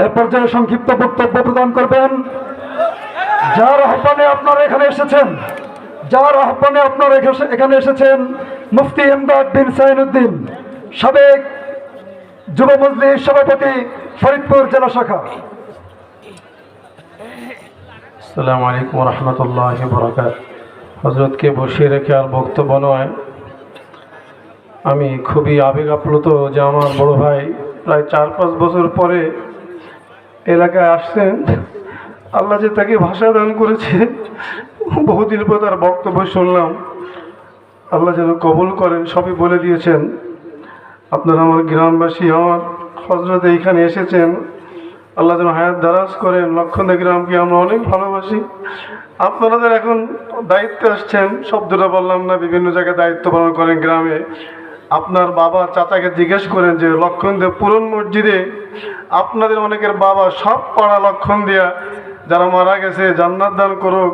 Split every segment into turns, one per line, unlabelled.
এ পর্যায়ে সংক্ষিপ্ত বক্তব্য প্রদান করবেন যার আহ্বানে আপনারা এখানে এসেছেন মুফতি ইমদাদ বিন সাইনুদ্দিন, সাবেক যুব মজলিস সভাপতি, ফরিদপুর জেলা শাখা।
আসসালামু আলাইকুম রহমতুল্লাহি ওয়া বারাকাতুহু। হযরতকে বসিয়ে রেখে আর বক্তব্য নয়, আমি খুবই আবেগ আপ্লুত যে আমার বড় ভাই প্রায় 4-5 বছর পরে এলাকায় আসছেন। আল্লাহ যে তাকে ভাষা দান করেছে, বহুদিন পর তার বক্তব্য শুনলাম। আল্লাহ যেন কবুল করেন, সবই বলে দিয়েছেন। আপনারা আমার গ্রামবাসী, আমার হযরত এইখানে এসেছেন, আল্লাহ যেন হায়াত দারাজ করেন। লক্ষণদা গ্রামকে আমরা অনেক ভালোবাসি। আপনারা এখন দায়িত্বে আসছেন, শব্দটা বললাম না, বিভিন্ন জায়গায় দায়িত্ব পালন করেন গ্রামে। আপনার বাবা চাচাকে জিজ্ঞেস করেন যে লক্ষণদা পুরন মসজিদে আপনাদের অনেকের বাবা সব পাড়া লক্ষণ দিয়া যারা মারা গেছে জান্নাত দান করুক,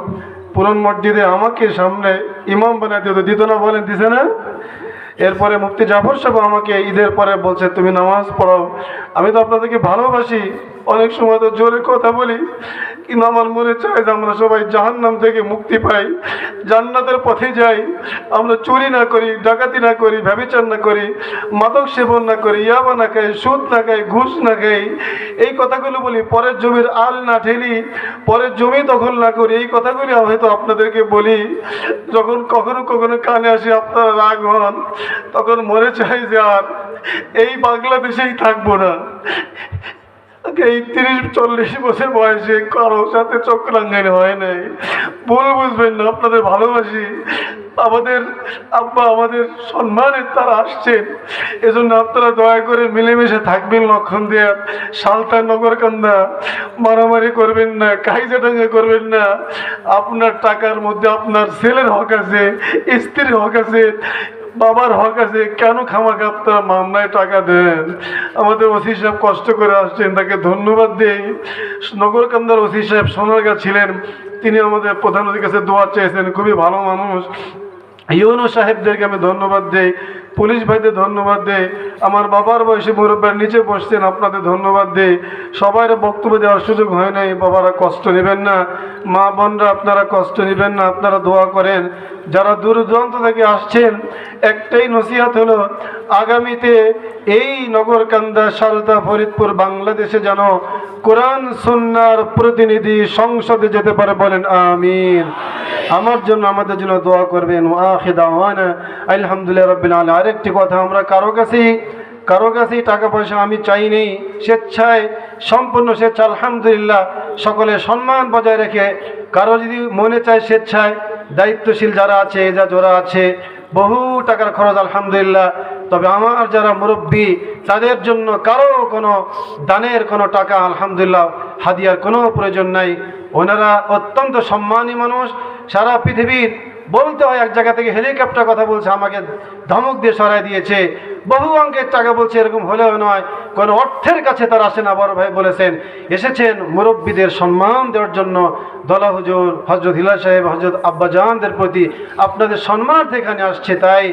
পুরন মসজিদে আমাকে সামনে ইমাম বানাতে দিত না? বলেন দিছে না? এরপরে মুফতি জাফর সাহেব আমাকে ঈদের পরে বলছে তুমি নামাজ পড়াও। আমি তো আপনাদেরকে ভালোবাসি, অনেক সময় তো জোরে কথা বলি, কিন্তু আমার মনে চায় যে আমরা সবাই জাহান্নাম থেকে মুক্তি পাই, জান্নাতের পথে যাই। আমরা চুরি না করি, ডাকাতি না করি, ব্যভিচার না করি, মাদক সেবন না করি, ইয়াবা না খাই, সুদ না খাই, ঘুষ না খাই, এই কথাগুলো বলি। পরের জমির আল না ঠেলি, পরের জমি দখল না করি, এই কথাগুলি হয়তো আপনাদেরকে বলি। যখন কখনো কখনো কানে আসি আপনারা রাগ হন, তখন মনে চাই যে আর এই বাংলাদেশেই থাকবো না। এই 30-40 বছর বয়সে কারোর সাথে চক্রাঙ্গানি হয় নাই, ভুল বুঝবেন না, আপনাদের ভালোবাসি। আমাদের আব্বা আমাদের সম্মানের তারা আসছেন, এজন্য আপনারা দয়া করে মিলেমিশে থাকবেন। লক্ষণ দিয়া সালতান নগরকান্দা মারামারি করবেন না, কাইজাটাঙ্গা করবেন না। আপনার টাকার মধ্যে আপনার ছেলের হক আছে, স্ত্রীর হক আছে, বাবার হক আছে, কেন খামাখা আপনারা মামলায় টাকা দেন? আমাদের ওসি সাহেব কষ্ট করে আসছেন, তাকে ধন্যবাদ দেই। নগরকান্দার ওসি সাহেব সোনারগাঁ ছিলেন, তিনি আমাদের প্রধান অতিথির কাছে দোয়া চেয়েছেন, খুবই ভালো মানুষ। ইউনো সাহেবদেরকে আমি ধন্যবাদ দেই, পুলিশ ভাইদের ধন্যবাদ দেই, আমার বাবার বয়সে মুরব্বীর নিচে বসছেন, আপনাদের ধন্যবাদ দেই। সবাই বক্তব্য দেওয়ার সুযোগ হয় নাই, বাবারা কষ্ট নেবেন না, মা বোনরা আপনারা কষ্ট নেবেন না, আপনারা দোয়া করেন। যারা দূর দূরান্ত থেকে আসছেন, একটাই নসিহত হলো আগামীতে এই নগরকান্দা, সারদা, ফরিদপুর, বাংলাদেশে যেন কোরআন সুন্নাহর প্রতিনিধি সংসদে যেতে পারে। বলেন আমিন। আমার জন্য, আমাদের জন্য দোয়া করবেন। আখির দাওয়ানা আলহামদুলিল্লাহ রাব্বিল আলামিন। আরেকটি কথা, আমরা কারো কাছেই টাকা পয়সা আমি চাইনি, স্বেচ্ছায়, সম্পূর্ণ স্বেচ্ছা। আলহামদুলিল্লাহ, সকলের সম্মান বজায় রেখে কারো যদি মনে চায় স্বেচ্ছায়, দায়িত্বশীল যারা আছে, যারা আছে, বহু টাকার খরচ আলহামদুলিল্লাহ। তবে আমার যারা মুরব্বী, তাদের জন্য কারো কোনো দানের কোনো টাকা আলহামদুলিল্লাহ হাদিয়ার কোনো প্রয়োজন নাই। ওনারা অত্যন্ত সম্মানী মানুষ। সারা পৃথিবীর বলতে হয়, এক জায়গা থেকে হেলিকপ্টার কথা বলছে, আমাকে ধমক দিয়ে সরাই দিয়েছে, বহু অঙ্কের টাকা বলছে, এরকম হলেও নয়, কোনো অর্থের কাছে তারা আসেন। বড় ভাই বলেছেন এসেছেন মুরব্বীদের সম্মান দেওয়ার জন্য। দলা হুজুর, হজরত হিলা সাহেব, হজরত আব্বাজানদের প্রতি আপনাদের সম্মানার্থে এখানে আসছে। তাই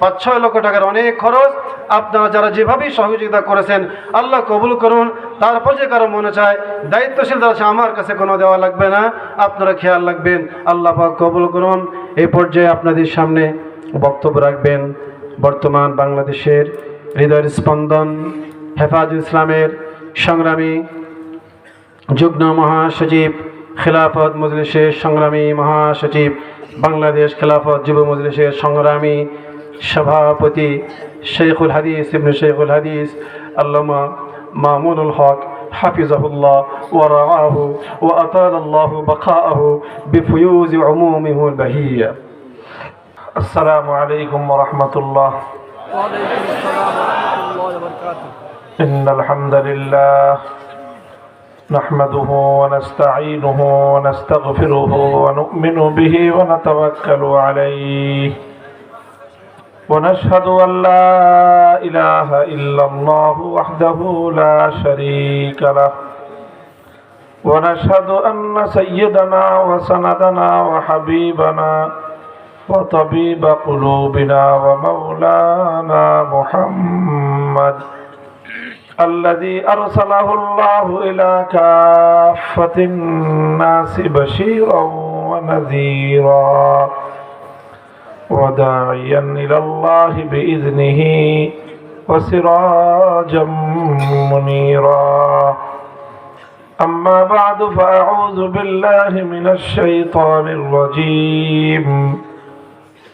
5-6 লক্ষ টাকার অনেক খরচ। আপনারা যারা যেভাবেই সহযোগিতা করেছেন, আল্লাহ কবুল করুন। তারপর যে কারো মনে চায়, দায়িত্বশীল যারা আছে, আমার কাছে কোনো দেওয়া লাগবে না, আপনারা খেয়াল রাখবেন, আল্লাহ পাক কবুল করুন। এই পর্যায়ে আপনাদের সামনে বক্তব্য রাখবেন বর্তমান বাংলাদেশের হৃদয়ের স্পন্দন, হেফাজুল ইসলামের সংগ্রামী যুগ্ম মহাসচিব, খেলাফত মজলিসের সংগ্রামী মহাসচিব, বাংলাদেশ খেলাফত যুব মজলিসের সংগ্রামী সভাপতি, শেখুল হাদিস ইবনে শেখুল হাদিস আল্লামা মামুনুল হক হাফিজাহুল্লাহ ওয়া রাআহু ওয়া আতালাল্লাহু বাকাআহু বিফুয়ুজ উমুমিহি আল-বাহিয়া। আসসালামু আলাইকুম ওয়া রাহমাতুল্লাহ। ওয়া আলাইকুম আসসালাম ওয়া রাহমাতুল্লাহি ওয়া বারাকাতুহু। ইন্নাল হামদুলিল্লাহ نحمده ونستعينه ونستغفره ونؤمن به ونتوكل عليه ونشهد أن لا إله إلا الله وحده لا شريك له ونشهد أن سيدنا وسندنا وحبيبنا وطبيب قلوبنا ومولانا محمد الذي أرسله الله إلى كافة الناس بشيرا ونذيرا وداعيا إلى الله بإذنه وسراجا منيرا. أما بعد فأعوذ بالله من الشيطان الرجيم.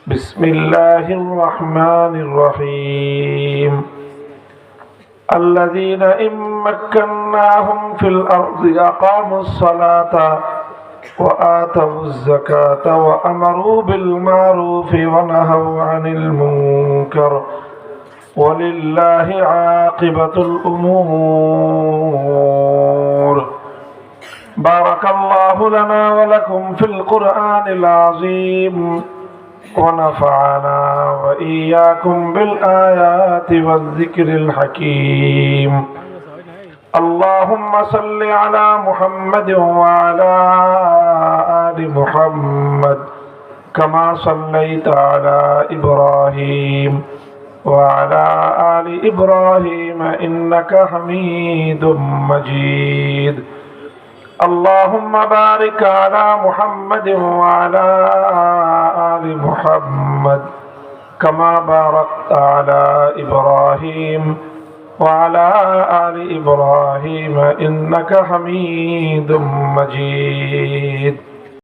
بسم الله الرحمن الرحيم. الذين إن مكناهم في الأرض أقاموا الصلاة وآتوا الزكاة وأمروا بالمعروف ونهوا عن المنكر ولله عاقبة الأمور. بارك الله لنا ولكم في القرآن العظيم ونفعنا وإياكم بالآيات والذكر الحكيم. اللهم صل على محمد وعلى آل محمد كما صليت على إبراهيم وعلى آل إبراهيم إنك حميد مجيد. اللهم بارك على محمد وعلى آل محمد كما باركت على إبراهيم وعلى آل إبراهيم إنك حميد مجيد.